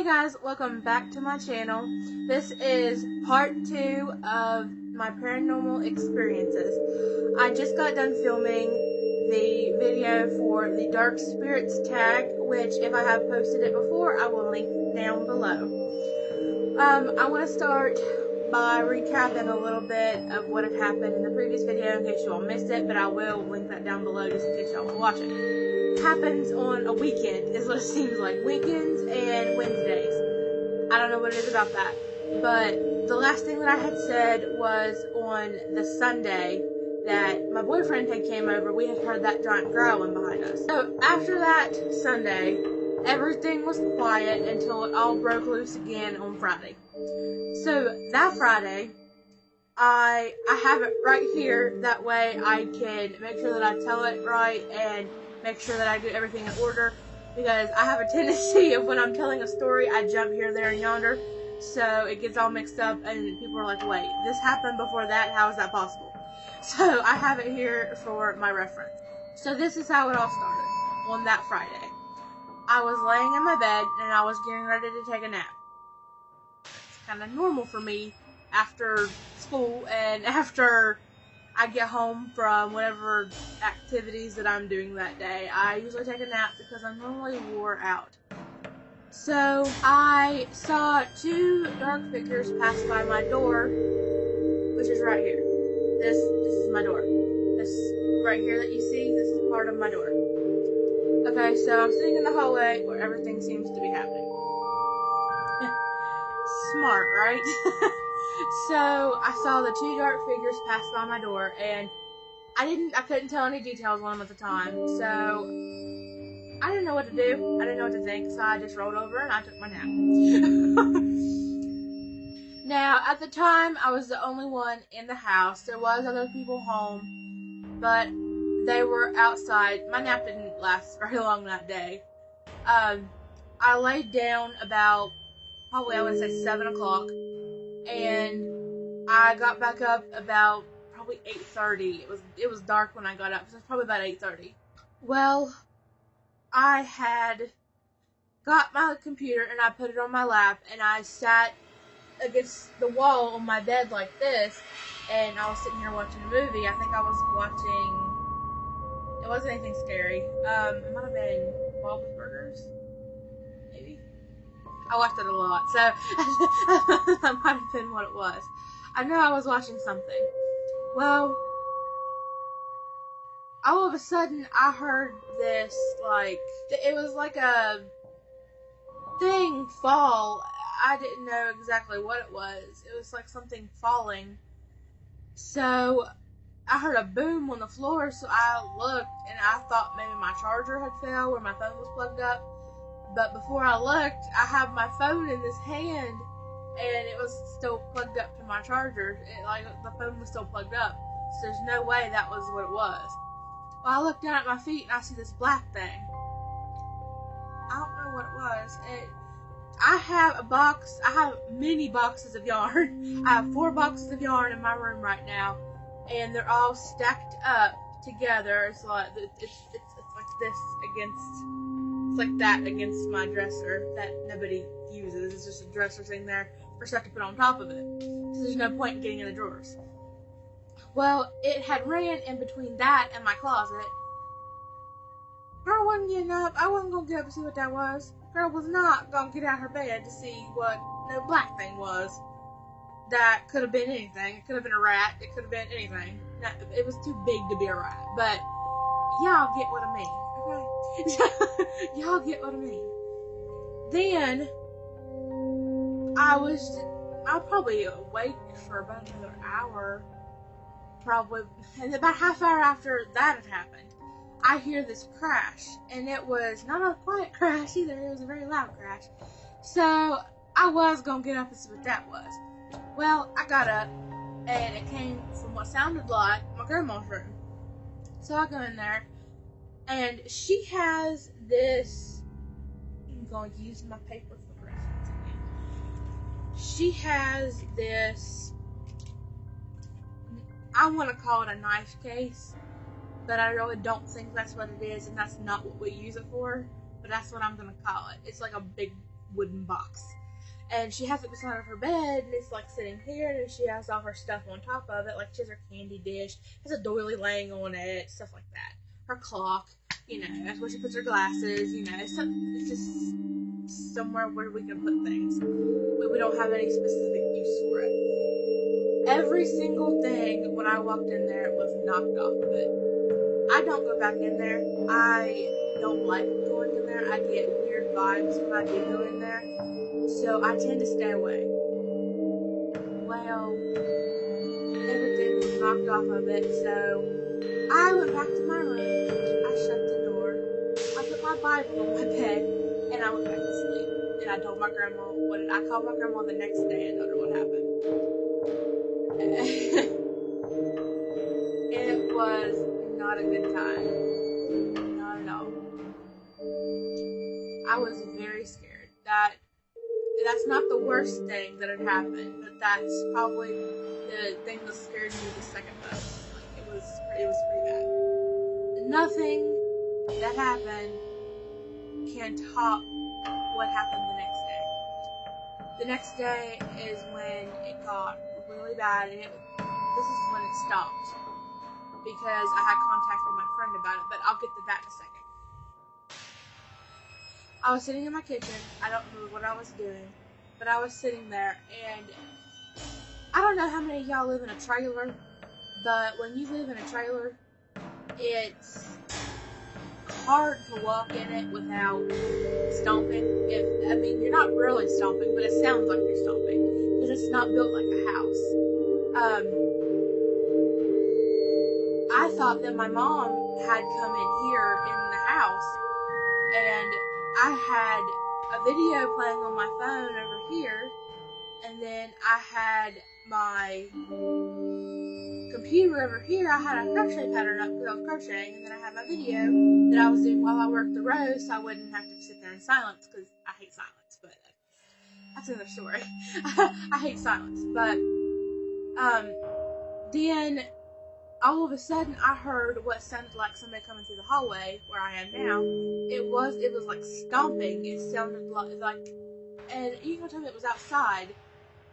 Hey guys, welcome back to my channel. This is part 2 of my paranormal experiences. I just got done filming the video for the Dark Spirits tag, which if I have posted it before, I will link down below. I want to start by recapping a little bit of what had happened in the previous video in case you all missed it, but I will link that down below just in case y'all want to watch it. Happens on a weekend is what it seems like. Weekends and Wednesdays. I don't know what it is about that. But the last thing that I had said was on the Sunday that my boyfriend had came over. We had heard that giant growling behind us. So after that Sunday, everything was quiet until it all broke loose again on Friday. So that Friday, I have it right here. That way I can make sure that I tell it right and make sure that I do everything in order, because I have a tendency of when I'm telling a story, I jump here, there, and yonder, so it gets all mixed up, and people are like, wait, this happened before that, how is that possible? So I have it here for my reference. So this is how it all started on that Friday. I was laying in my bed, and I was getting ready to take a nap. It's kind of normal for me after school, and after I get home from whatever activities that I'm doing that day. I usually take a nap because I'm normally wore out. So I saw two dark figures pass by my door, which is right here. This is my door. This right here that you see, this is part of my door. Okay, so I'm sitting in the hallway where everything seems to be happening. Smart, right? So I saw the two dark figures pass by my door, and I couldn't tell any details on them at the time, so I didn't know what to do. I didn't know what to think, so I just rolled over and I took my nap. Now, at the time, I was the only one in the house. There was other people home, but they were outside. My nap didn't last very long that day. I laid down about, probably I would say 7 o'clock. And I got back up about probably 8:30. It was dark when I got up, so it was probably about 8:30. Well, I had got my computer and I put it on my lap and I sat against the wall on my bed like this, and I was sitting here watching a movie. I think I was watching, it wasn't anything scary. It might have been Bob's Burgers. I watched it a lot, so that might have been what it was. I know I was watching something. Well, all of a sudden I heard this, like, it was like a thing fall. I didn't know exactly what it was. It was like something falling. So I heard a boom on the floor, so I looked and I thought maybe my charger had fell where my phone was plugged up. But before I looked, I had my phone in this hand, and it was still plugged up to my charger. The phone was still plugged up, so there's no way that was what it was. Well, I looked down at my feet, and I see this black thing. I don't know what it was. I have many boxes of yarn. I have 4 boxes of yarn in my room right now, and they're all stacked up together. It's like it's like this against. It's like that against my dresser that nobody uses. It's just a dresser sitting there for stuff to put on top of it. So there's no point in getting in the drawers. Well, it had ran in between that and my closet. Girl wasn't getting up. I wasn't going to get up to see what that was. Girl was not going to get out of her bed to see what the black thing was. That could have been anything. It could have been a rat. It could have been anything. It was too big to be a rat. But y'all get what I mean. Okay. Y'all get what I mean. Then I was probably awake for about another hour, probably, and about half hour after that had happened, I hear this crash, and it was not a quiet crash either. It was a very loud crash. So I was gonna get up and see what that was. Well, I got up, and it came from what sounded like my grandma's room. So I go in there. And she has this, I'm going to use my paper for reference again. She has this, I want to call it a knife case, but I really don't think that's what it is, and that's not what we use it for, but that's what I'm going to call it. It's like a big wooden box. And she has it beside her bed, and it's like sitting here, and she has all her stuff on top of it. Like she has her candy dish, has a doily laying on it, stuff like that. Her clock, that's where she puts her glasses, it's just somewhere where we can put things. But we don't have any specific use for it. Every single thing when I walked in there was knocked off of it. I don't go back in there. I don't like going in there. I get weird vibes when I do go in there. So I tend to stay away. Well, everything was knocked off of it, so I went back to my room. I shut the door. I put my Bible on my bed, and I went back to sleep. And I told my grandma I called my grandma the next day and told her what happened. It was not a good time. Not at all. I was very scared. That's not the worst thing that had happened, but that's probably the thing that scared me the second most. Like, it was pretty bad. Nothing that happened can top what happened the next day. The next day is when it got really bad, and this is when it stopped, because I had contact with my friend about it, but I'll get to that in a second. I was sitting in my kitchen. I don't remember what I was doing, but I was sitting there, and I don't know how many of y'all live in a trailer, but when you live in a trailer, it's hard to walk in it without stomping. You're not really stomping, but it sounds like you're stomping, because it's not built like a house. I thought that my mom had come in here in the house, and I had a video playing on my phone over here, and then I had my computer over here. I had a crochet pattern up because I was crocheting, and then I had my video that I was doing while I worked the row, so I wouldn't have to sit there in silence, because I hate silence, but that's another story. I hate silence, but then all of a sudden I heard what sounded like somebody coming through the hallway where I am now. It was like stomping. It sounded like, and you can tell me it was outside,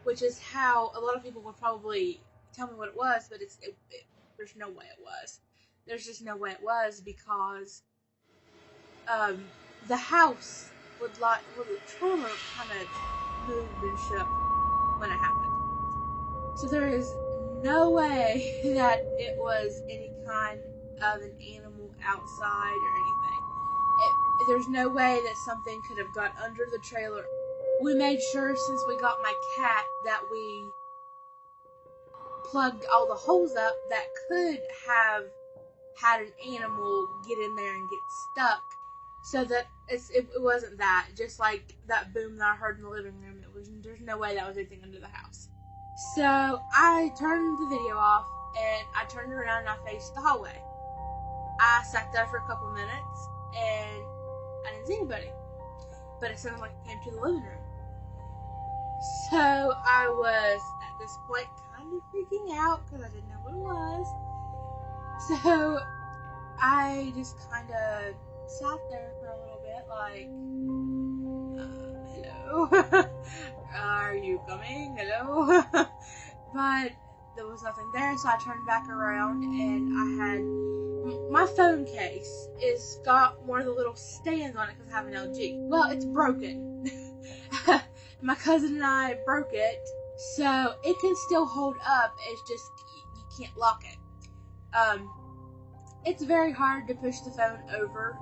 which is how a lot of people would probably tell me what it was, but there's no way it was. There's just no way it was, because the house the trailer kind of moved and shook when it happened. So there is no way that it was any kind of an animal outside or anything. There's no way that something could have got under the trailer. We made sure, since we got my cat, that we plugged all the holes up that could have had an animal get in there and get stuck. So that it wasn't that. Just like that boom that I heard in the living room, there's no way that was anything under the house. So I turned the video off, and I turned around and I faced the hallway. I sat there for a couple minutes, and I didn't see anybody. But it sounded like it came to the living room. So I was, at this point, kind of freaking out, because I didn't know what it was. So I just kind of sat there for a little bit, like, hello? Are you coming? Hello? But there was nothing there, so I turned back around, and I had my phone case. It's got one of the little stands on it because I have an LG. Well, it's broken. My cousin and I broke it, so it can still hold up. It's just you can't lock it. It's very hard to push the phone over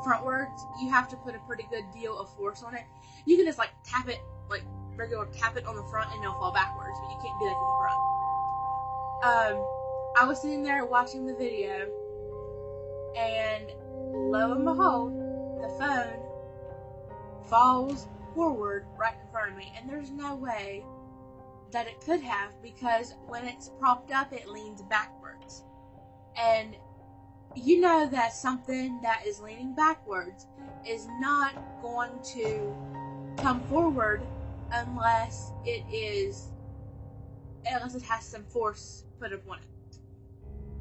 frontwards. You have to put a pretty good deal of force on it. You can just like tap it, like regular tap it on the front, and it'll fall backwards, but you can't do that to the front. I was sitting there watching the video, and lo and behold, the phone falls forward right in front of me, and there's no way that it could have, because when it's propped up, it leans backwards. And you know that something that is leaning backwards is not going to come forward unless it has some force put upon it.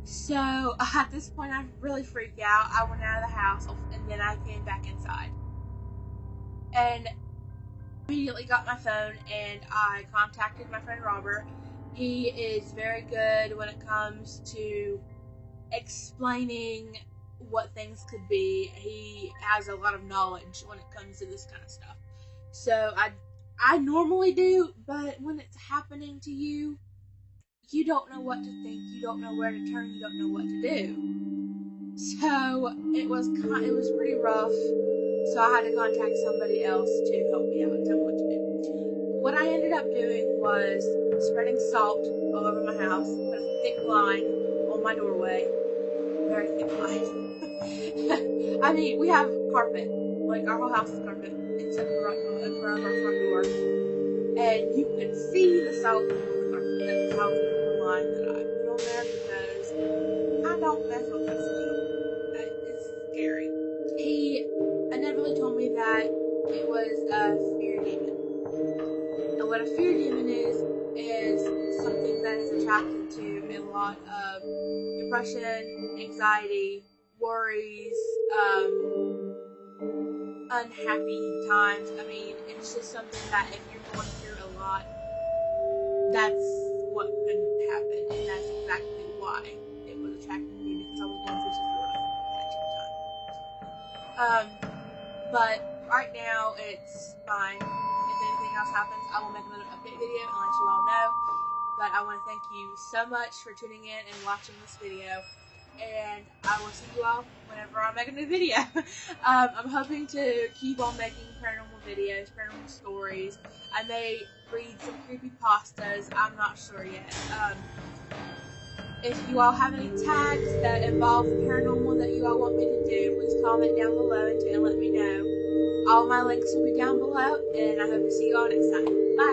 So at this point, I really freaked out. I went out of the house, and then I came back inside. And immediately got my phone and I contacted my friend Robert. He is very good when it comes to explaining what things could be. He has a lot of knowledge when it comes to this kind of stuff. So I normally do, but when it's happening to you, you don't know what to think, you don't know where to turn, you don't know what to do. So it was pretty rough. So I had to contact somebody else to help me out and tell me what to do. What I ended up doing was spreading salt all over my house, put a thick line on my doorway, very thick line. I mean, we have carpet, like our whole house is carpet, except for around our front door, and you can see the salt on the carpet. That's how thick the line that I put on there, because I don't mess with that stuff. It's scary. He inevitably told me that it was a fear demon. And what a fear demon is something that is attracted to a lot of depression, anxiety, worries, unhappy times. I mean, it's just something that if you're going through a lot, that's what could happen, and that's exactly why it was attracted to me, because I was going through such a rough patch of time. But right now it's fine. If anything else happens, I will make another update video and let you all know. But I want to thank you so much for tuning in and watching this video, and I will see you all whenever I make a new video. I'm hoping to keep on making paranormal videos, paranormal stories. I may read some creepypastas, I'm not sure yet. If you all have any tags that involve the paranormal that you all want me to do, please comment down below and let me know. All my links will be down below, and I hope to see you all next time.